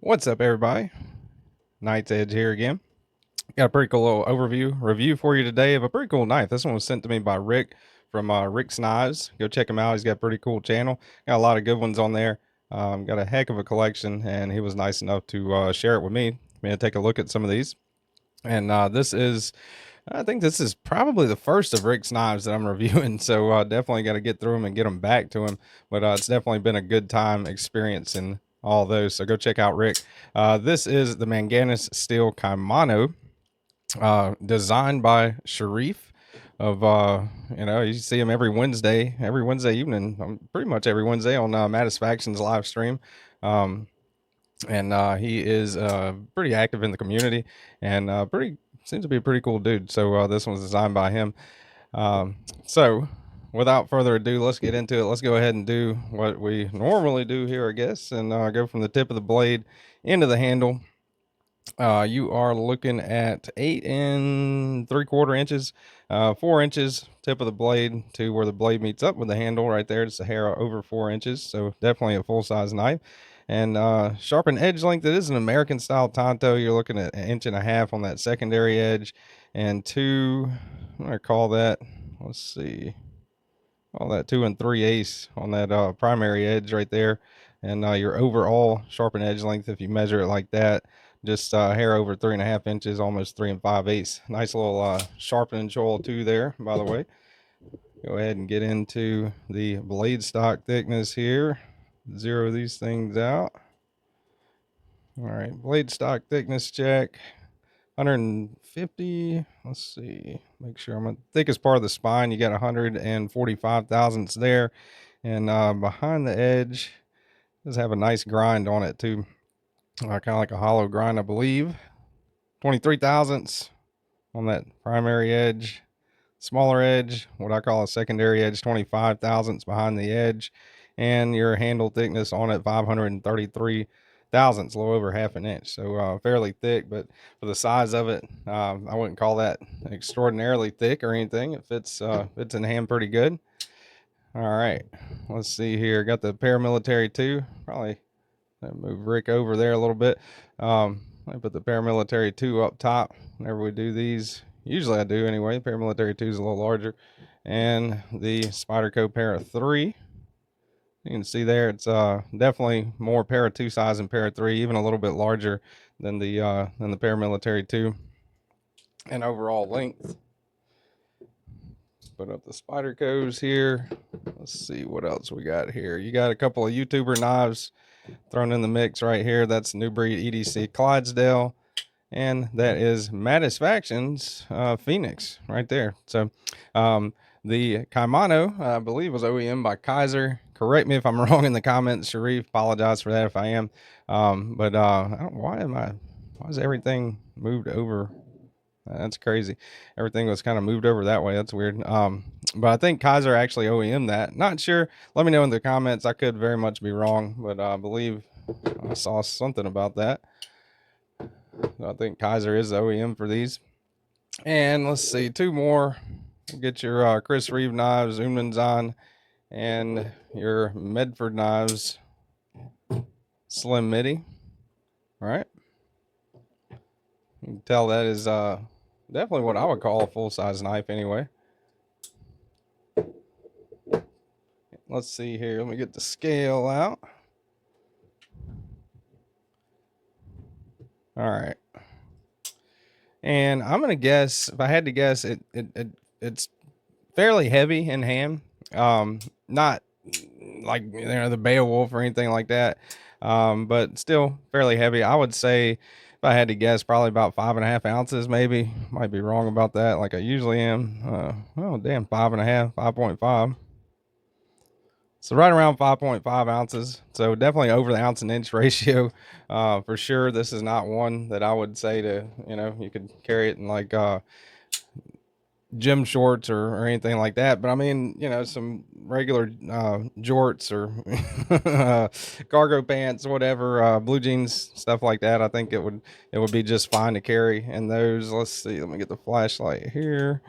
What's up, everybody? Knight's Edge here again. Got a pretty cool little review for you today of a pretty cool knife. This one was sent to me by Rick from Rick's Knives. Go check him out. He's got a pretty cool channel. Got a lot of good ones on there. Got a heck of a collection, and he was nice enough to share it with me. I'm going to take a look at some of these. And I think this is probably the first of Rick's knives that I'm reviewing. So definitely got to get through them and get them back to him. But it's definitely been a good time experiencing all those. So go check out Rick. This is the Manganas Steel Caimano, designed by Sharif. You see him every Wednesday evening, pretty much every Wednesday on Mattisfaction's live stream. He is pretty active in the community and pretty seems to be a pretty cool dude. So this one's designed by him. So without further ado, let's get into it. Let's go ahead and do what we normally do here, I guess, and go from the tip of the blade into the handle. You are looking at 8 3/4 inches, 4 inches tip of the blade to where the blade meets up with the handle right there. It's a hair over 4 inches, so definitely a full-size knife. And sharpened edge length, it is an American style tanto. You're looking at 1.5 on that secondary edge, and I'm gonna call that, let's see, all that 2 3/8 on that primary edge right there. And your overall sharpened edge length, if you measure it like that, just hair over 3.5 inches, almost 3 5/8. Nice little sharpening choil too there, by the way. Go ahead and get into the blade stock thickness here. Zero these things out. All right, blade stock thickness check. 150. Let's see. Make sure I'm at the thickest part of the spine. You got 145 thousandths there, and behind the edge does have a nice grind on it too. Kind of like a hollow grind, I believe. 23 thousandths on that primary edge. Smaller edge, what I call a secondary edge, 25 thousandths behind the edge. And your handle thickness on it, 533 thousandths, a little over 1/2 inch. So fairly thick, but for the size of it, I wouldn't call that extraordinarily thick or anything. It fits in hand pretty good. All right, let's see here. Got the paramilitary too. Probably move Rick over there a little bit. I put the paramilitary 2 up top whenever we do these. Usually I do anyway. Paramilitary 2 is a little larger. And the Spyderco Para 3. You can see there it's definitely more Para 2 size than Para 3, even a little bit larger than the paramilitary 2. And overall length. Put up the Spydercos here. Let's see what else we got here. You got a couple of YouTuber knives thrown in the mix right here. That's New Breed EDC Clydesdale, and that is Mattisfaction's Phoenix right there. So the Caimano, I believe, was OEM by Kizer. Correct me if I'm wrong in the comments, Sharif. Apologize for that if I am. Why is everything moved over? That's crazy. Everything was kind of moved over that way. That's weird. But I think Kizer actually OEM that. Not sure. Let me know in the comments. I could very much be wrong, but I believe I saw something about that. I think Kizer is the OEM for these. And let's see, 2 more. Get your Chris Reeve knives, Unmanzan, and your Medford knives, Slim Midi. All right. You can tell that is definitely what I would call a full-size knife anyway. Let's see here. Let me get the scale out. All right. And I'm going to guess, if I had to guess, it's fairly heavy in hand. Not like the Beowulf or anything like that. But still fairly heavy. I would say, if I had to guess, probably about 5.5 ounces, maybe. Might be wrong about that, like I usually am. Oh, damn, 5.5, 5.5. So right around 5.5 ounces. So definitely over the ounce and inch ratio. For sure, this is not one that I would say to, you could carry it in like gym shorts or anything like that. But I mean, some regular jorts or cargo pants, whatever, blue jeans, stuff like that. I think it would be just fine to carry in those. Let's see. Let me get the flashlight here.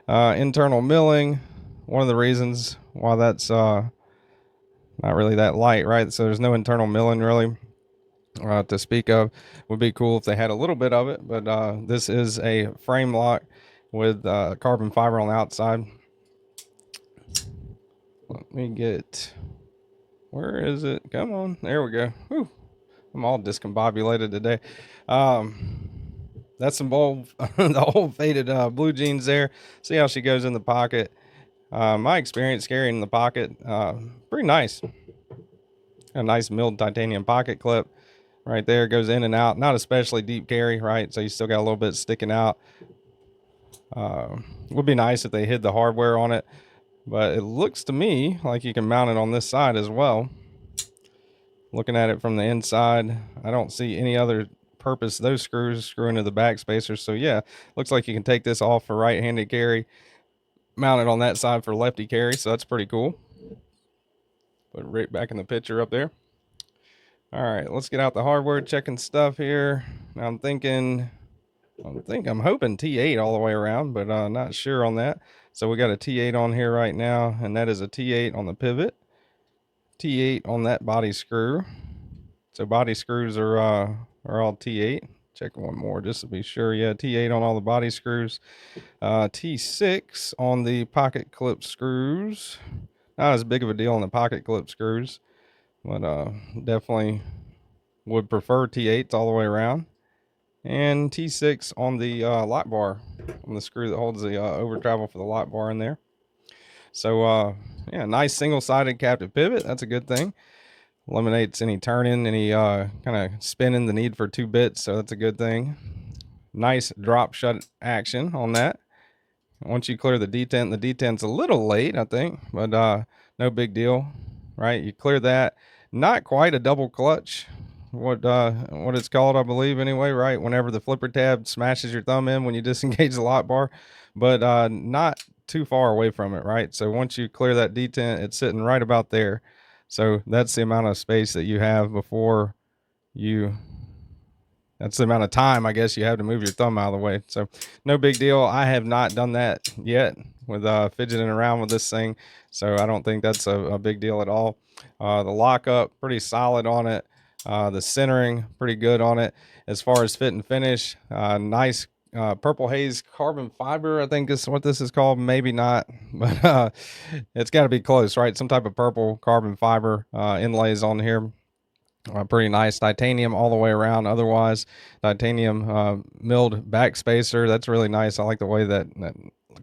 Internal milling. One of the reasons why that's not really that light, right? So there's no internal milling really. to speak of. Would be cool if they had a little bit of it, but this is a frame lock with carbon fiber on the outside. Let me get, where is it? Come on, there we go. Whew. I'm all discombobulated today. That's some old, the old faded blue jeans there. See how she goes in the pocket. My experience carrying in the pocket, pretty nice. A nice milled titanium pocket clip right there, goes in and out. Not especially deep carry, right? So you still got a little bit sticking out. Would be nice if they hid the hardware on it, but it looks to me like you can mount it on this side as well. Looking at it from the inside, I don't see any other purpose. Those screws screw into the back spacers. So yeah, looks like you can take this off for right-handed carry, mount it on that side for lefty carry. So that's pretty cool. Put it right back in the picture up there. All right, let's get out the hardware checking stuff here. Now I'm hoping T8 all the way around, but not sure on that. So we got a T8 on here right now, and that is a T8 on the pivot, T8 on that body screw. So body screws are all T8. Check one more just to be sure. Yeah, T8 on all the body screws. T6 on the pocket clip screws. Not as big of a deal on the pocket clip screws, but definitely would prefer T8s all the way around. And T6 on the lock bar, on the screw that holds the over travel for the lock bar in there. So yeah, nice single-sided captive pivot. That's a good thing. Eliminates any turning, any kind of spinning, the need for 2 bits. So that's a good thing. Nice drop shut action on that. Once you clear the detent, the detent's a little late, I think, but no big deal, right? You clear that. Not quite a double clutch, what it's called, I believe, anyway, right? Whenever the flipper tab smashes your thumb in when you disengage the lock bar, but not too far away from it, right? So once you clear that detent, it's sitting right about there. So that's the amount of space that you have before you, that's the amount of time, I guess, you have to move your thumb out of the way. So no big deal. I have not done that yet with fidgeting around with this thing. So I don't think that's a big deal at all. The lockup, pretty solid on it. The centering, pretty good on it. As far as fit and finish, nice purple haze carbon fiber, I think is what this is called. Maybe not, but it's got to be close, right? Some type of purple carbon fiber inlays on here. Pretty nice titanium all the way around. Otherwise, titanium milled back spacer. That's really nice. I like the way that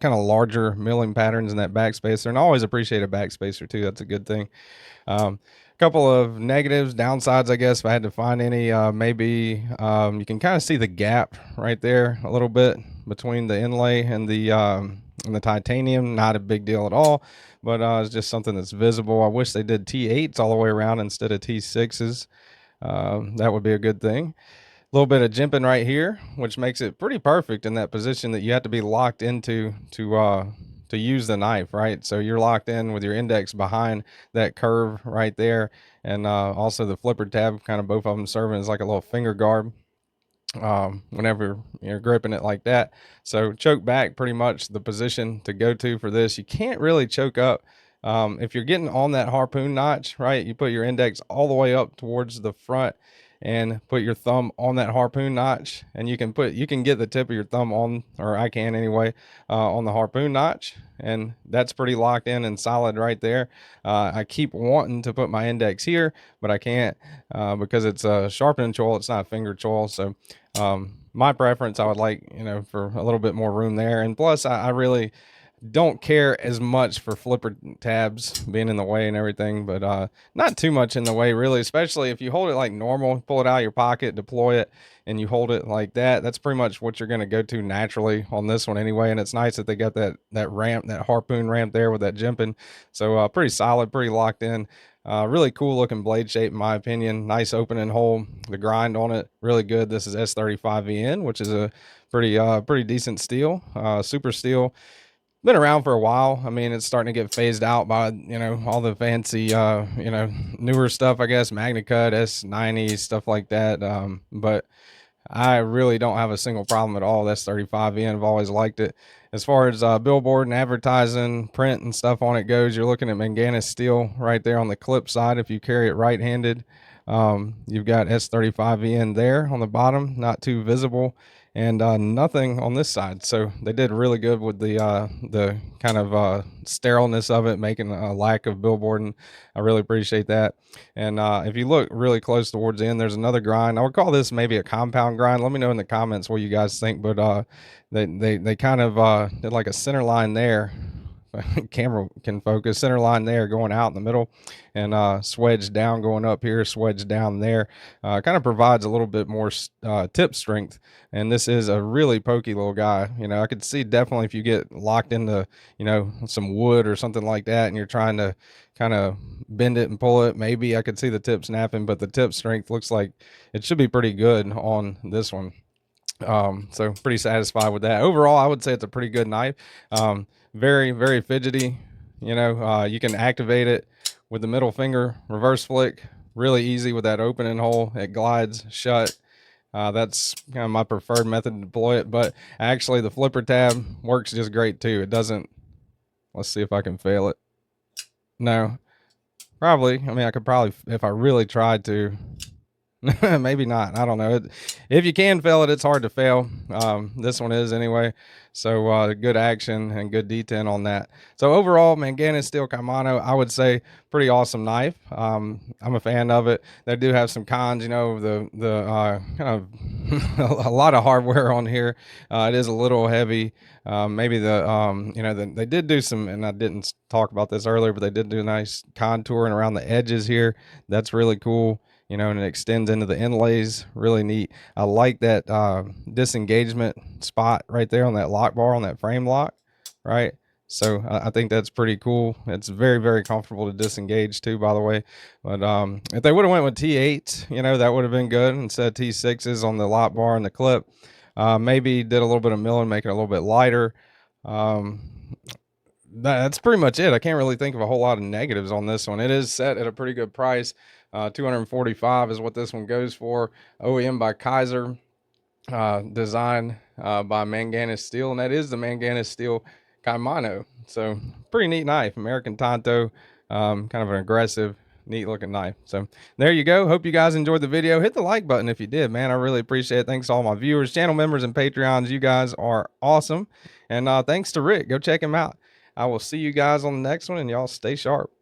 kind of larger milling patterns in that back spacer, and I always appreciate a back spacer too. That's a good thing. Couple of negatives, downsides, I guess, if I had to find any. Maybe you can kind of see the gap right there a little bit between the inlay and the titanium. Not a big deal at all, but it's just something that's visible. I wish they did T8s all the way around instead of T6s. That would be a good thing. A little bit of jimping right here, which makes it pretty perfect in that position that you have to be locked into to use the knife, right? So you're locked in with your index behind that curve right there, and also the flipper tab, kind of both of them serving as like a little finger guard whenever you're gripping it like that. So choke back, pretty much the position to go to for this. You can't really choke up. If you're getting on that harpoon notch, right, you put your index all the way up towards the front and put your thumb on that harpoon notch, and you can get the tip of your thumb on, or I can anyway, on the harpoon notch, and that's pretty locked in and solid right there. I keep wanting to put my index here, but I can't because it's a sharpening choil, it's not a finger choil. So my preference, I would like, for a little bit more room there. And plus I really don't care as much for flipper tabs being in the way and everything, but not too much in the way really, especially if you hold it like normal, pull it out of your pocket, deploy it, and you hold it like that. That's pretty much what you're going to go to naturally on this one anyway. And it's nice that they got that ramp, that harpoon ramp there with that jimping. So pretty solid, pretty locked in. Really cool looking blade shape in my opinion. Nice opening hole. The grind on it really good. This is S35VN, which is a pretty decent steel, super steel. Been around for a while. I mean, it's starting to get phased out by all the fancy newer stuff, I guess, MagnaCut, S90, stuff like that. But I really don't have a single problem at all. That's 35N. I've always liked it. As far as billboard and advertising, print and stuff on it goes, you're looking at Manganas steel right there on the clip side if you carry it right-handed. You've got S35VN there on the bottom, not too visible, and nothing on this side. So they did really good with the kind of sterileness of it, making a lack of billboarding. I really appreciate that. And if you look really close towards the end, there's another grind. I would call this maybe a compound grind. Let me know in the comments what you guys think. But they kind of did like a center line there. Camera can focus, center line there going out in the middle, and swedge down going up here, swedge down there. Kind of provides a little bit more tip strength, and this is a really pokey little guy. You know, I could see definitely if you get locked into, you know, some wood or something like that, and you're trying to kind of bend it and pull it, maybe I could see the tip snapping, but the tip strength looks like it should be pretty good on this one. So pretty satisfied with that. Overall, I would say it's a pretty good knife. Very, very fidgety. You know, you can activate it with the middle finger, reverse flick, really easy with that opening hole. It glides shut. That's kind of my preferred method to deploy it, but actually the flipper tab works just great too. It doesn't, let's see if I can fail it. No, probably. I mean, I could probably, if I really tried to, maybe not. I don't know. If you can fail it, it's hard to fail. This one is anyway. So good action and good detent on that. So overall, Manganas steel Caimano, I would say pretty awesome knife. I'm a fan of it. They do have some cons, you know, the kind of a lot of hardware on here. It is a little heavy. Maybe you know, they did do some, and I didn't talk about this earlier, but they did do a nice contouring around the edges here. That's really cool. You know, and it extends into the inlays. Really neat. I like that disengagement spot right there on that lock bar, on that frame lock, right? So I think that's pretty cool. It's very, very comfortable to disengage too, by the way. But if they would have went with T8s, you know, that would have been good instead of T6s on the lock bar and the clip. Maybe did a little bit of milling, make it a little bit lighter. That's pretty much it. I can't really think of a whole lot of negatives on this one. It is set at a pretty good price. 245 is what this one goes for. OEM by Kizer, design by Manganas Steel, and that is the Manganas Steel Caimano. So pretty neat knife, American Tanto, kind of an aggressive, neat looking knife. So there you go. Hope you guys enjoyed the video. Hit the like button if you did, man. I really appreciate it. Thanks to all my viewers, channel members, and Patreons. You guys are awesome. And thanks to Rick. Go check him out. I will see you guys on the next one, and y'all stay sharp.